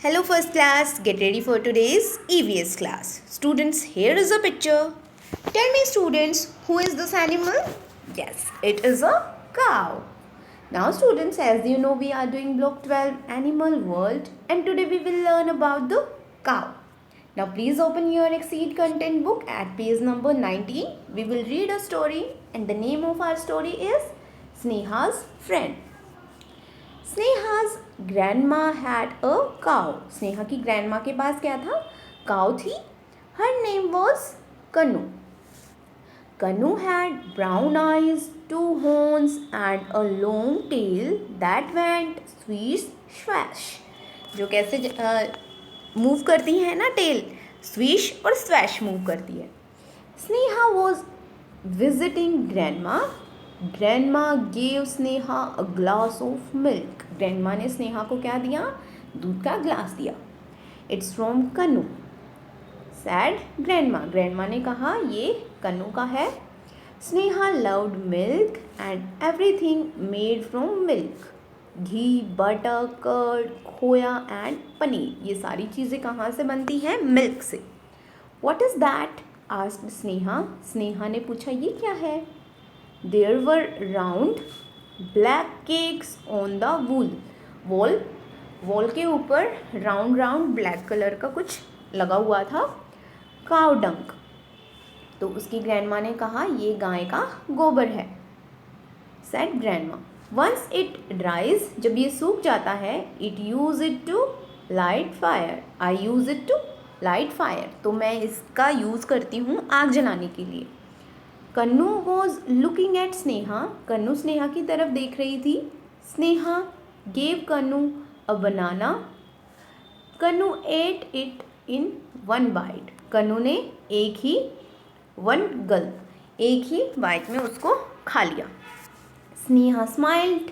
Hello first class, get ready for today's EVS class. Students, here is a picture. Tell me students, who is this animal? Yes, it is a cow. Now students, as you know, we are doing block 12 Animal World and today we will learn about the cow. Now please open your Exceed content book at page number 19. We will read a story and the name of our story is Sneha's Friend. स्नेहा's grandma had a cow. Sneha की grandma के पास क्या था? Cow थी. Her name was Kanu. Kanu had brown eyes, 2 horns and a long tail that went swish swash. जो कैसे move करती है ना टेल, स्विश और स्वैश मूव करती है. Sneha was visiting grandma. Grandma gave Sneha a glass of milk. Grandma ने स्नेहा को क्या दिया? दूध का ग्लास दिया. It's from Kannu. Said grandma. Grandma ने कहा ये कन्नू का है. Sneha loved milk and everything made from milk. Ghee, butter, curd, khoya and paneer, ये सारी चीज़ें कहाँ से बनती हैं? मिल्क से. What is that? Asked Sneha. Sneha ने पूछा ये क्या है? There were round black cakes on the wall. Wall के ऊपर राउंड राउंड ब्लैक कलर का कुछ लगा हुआ था. काउ डंक. तो उसकी ग्रैंडमा ने कहा ये गाय का गोबर है. Said grandma. Once it dries, जब ये सूख जाता है, it use it to light fire. I use it to light fire. तो मैं इसका यूज़ करती हूँ आग जलाने के लिए. Kannu was looking at Sneha. Kannu Sneha की तरफ देख रही थी. Sneha gave Kannu a banana. Kannu ate it in 1 bite. कन्नू ने एक ही बाइट में उसको खा लिया. Sneha smiled.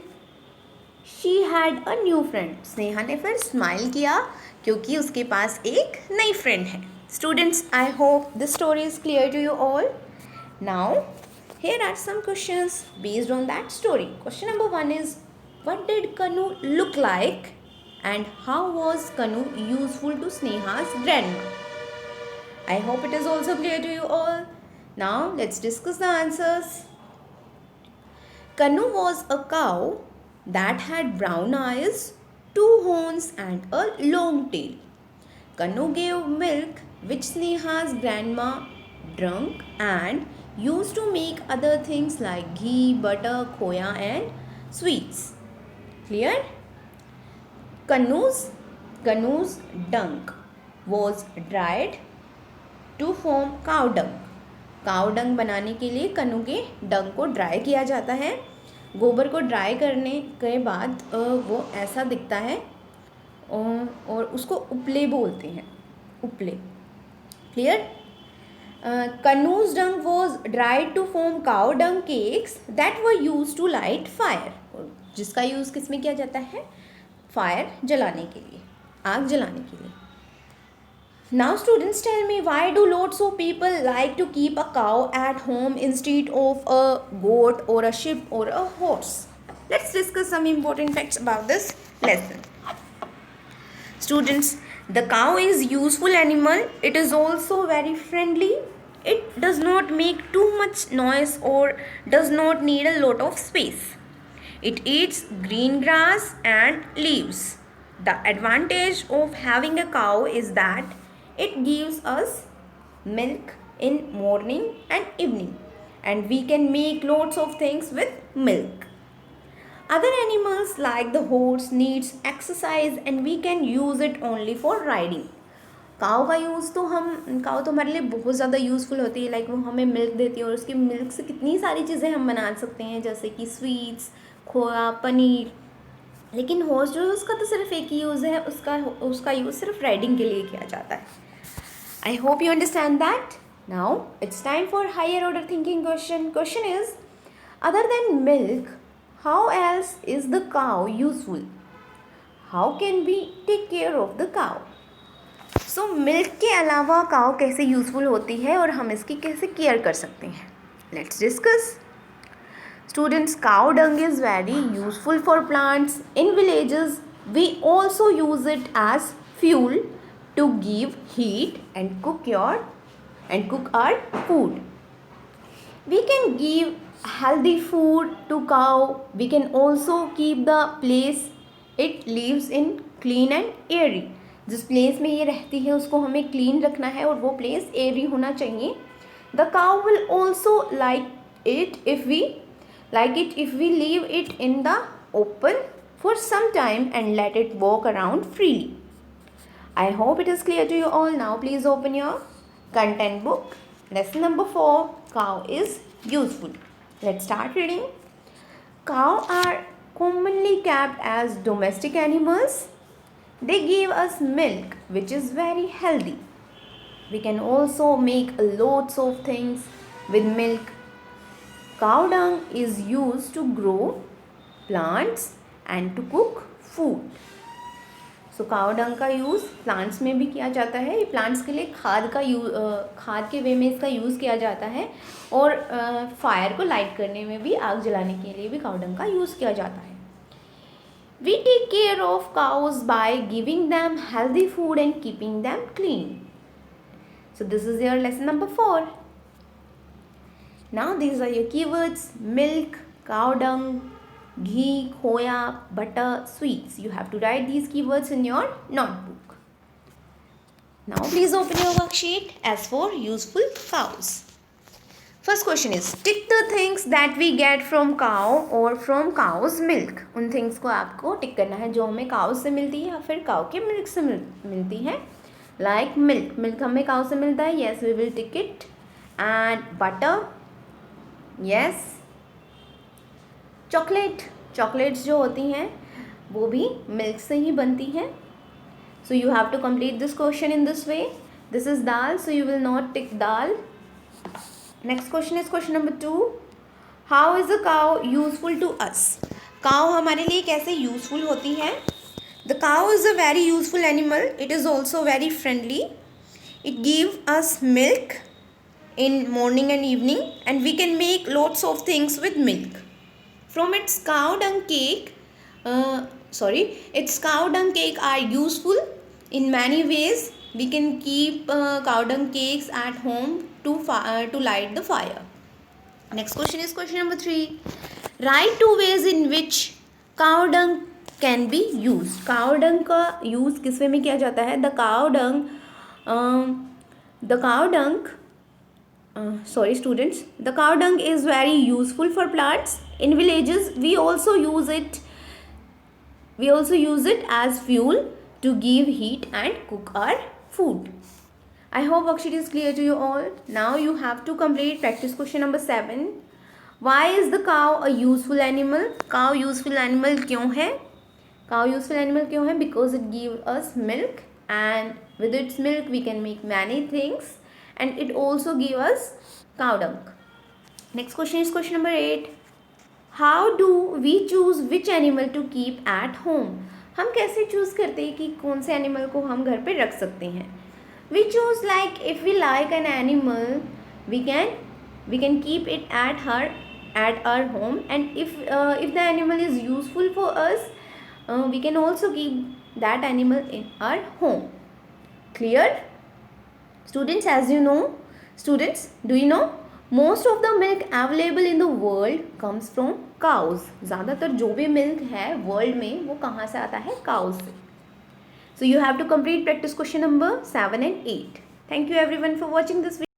She had a new friend. Sneha ने फिर स्माइल किया क्योंकि उसके पास एक नई फ्रेंड है. Students, I hope this story is clear to you all. Now, here are some questions based on that story. Question number 1 is, what did Kanu look like and how was Kanu useful to Sneha's grandma? I hope it is also clear to you all. Now, let's discuss the answers. Kanu was a cow that had brown eyes, 2 horns and a long tail. Kanu gave milk which Sneha's grandma drank and used to make other things like ghee, butter, khoya and sweets. Clear? Kanu's dung was dried to form cow dung. Cow dung बनाने के लिए कन्नू के डंग को dry किया जाता है. गोबर को ड्राई करने के बाद वो ऐसा दिखता है और उसको उपले बोलते हैं. उपले. Clear? Kanu's dung was dried to form cow dung cakes that were used to light fire. जिसका यूज़ किस में किया जाता है? फायर जलाने के लिए, आग जलाने के लिए. Now students, tell me, why do lots of people like to keep a cow at home instead of a goat or a sheep or a horse? Let's discuss some important facts about this lesson. Students, the cow is useful animal. It is also very friendly. It does not make too much noise or does not need a lot of space. It eats green grass and leaves. The advantage of having a cow is that it gives us milk in morning and evening, and we can make lots of things with milk. Other animals like the horse needs exercise and we can use it only for riding. काऊ का use तो काऊ तो हमारे लिए बहुत ज़्यादा useful होती है. Like वो हमें मिल्क देती है और उसकी मिल्क से कितनी सारी चीज़ें हम बना सकते हैं, जैसे कि स्वीट्स, खोया, पनीर. लेकिन हॉर्स जो है उसका तो सिर्फ एक ही यूज़ है, उसका यूज़ सिर्फ राइडिंग के लिए किया जाता है. I hope you understand that. Now it's time for higher order thinking question. Question is, other than milk, how else is the cow useful? How can we take care of the cow? So milk के अलावा काऊ कैसे useful होती है और हम इसकी कैसे care कर सकते हैं? Let's discuss. Students, cow dung is very useful for plants. In villages we also use it as fuel to give heat and cook our food. We can give healthy food to cow. We can also keep the place it lives in clean and airy. जिस place में ये रहती है उसको हमें clean रखना है और वो प्लेस एयरी होना चाहिए. The cow will also like it if we leave it in the open for some time and let it walk around freely. I hope it is clear to you all. Now please open your content book. Lesson number 4. Cow is useful. Let's start reading. Cow are commonly kept as domestic animals. They give us milk, which is very healthy. We can also make lots of things with milk. Cow dung is used to grow plants and to cook food. सो काव डंग का use plants में भी किया जाता है. ये plants के लिए खाद के वे में इसका यूज़ किया जाता है और फायर को लाइट करने में भी, आग जलाने के लिए भी काव डंग का यूज़ किया जाता है. We take care of cows by giving them healthy food and keeping them clean. So this is your lesson number 4. Now these are your keywords: milk, cow dung, ghee, khoya, butter, sweets. You have to write these keywords in your notebook. Now please open your worksheet as for useful cows. First question is, tick the things that we get from cow or from cow's milk. उन things को आपको टिक करना है जो हमें cow से मिलती है या फिर cow के milk से मिलती है. Like milk. Milk हमें cow से मिलता है. Yes, we will tick it. And butter. Yes. Chocolates जो होती हैं वो भी मिल्क से ही बनती हैं. So you have to complete this question in this way. This is dal, so you will not tick dal. Next question is question number 2. How is a cow useful to us. Cow हमारे लिए कैसे useful होती है. The cow is a very useful animal. It is also very friendly. It give us milk in morning and evening and we can make lots of things with milk. From its cow dung cake are useful in many ways. We can keep cow dung cakes at home to light the fire. Next question is question number 3. Write 2 ways in which cow dung can be used. cow dung का use किस वे में किया जाता है. The cow dung is very useful for plants. In villages, we also use it as fuel to give heat and cook our food. I hope worksheet is clear to you all. Now you have to complete practice question number 7. Why is the cow a useful animal? Cow useful animal क्यों है? Cow useful animal क्यों है? Because it gives us milk, and with its milk we can make many things, and it also gives us cow dung. Next question is question number 8. How do we choose which animal to keep at home? हम कैसे choose करते हैं कि कौन से animal को हम घर पे रख सकते हैं. We choose like if we like an animal, we can keep it at our home, and if the animal is useful for us, we can also keep that animal in our home. Clear? Students, do you know? Most of the milk available in the world comes from cows. ज़्यादातर जो भी milk है world में वो कहाँ से आता है? काउज से. So you have to complete practice question number 7 and 8. Thank you everyone for watching this video.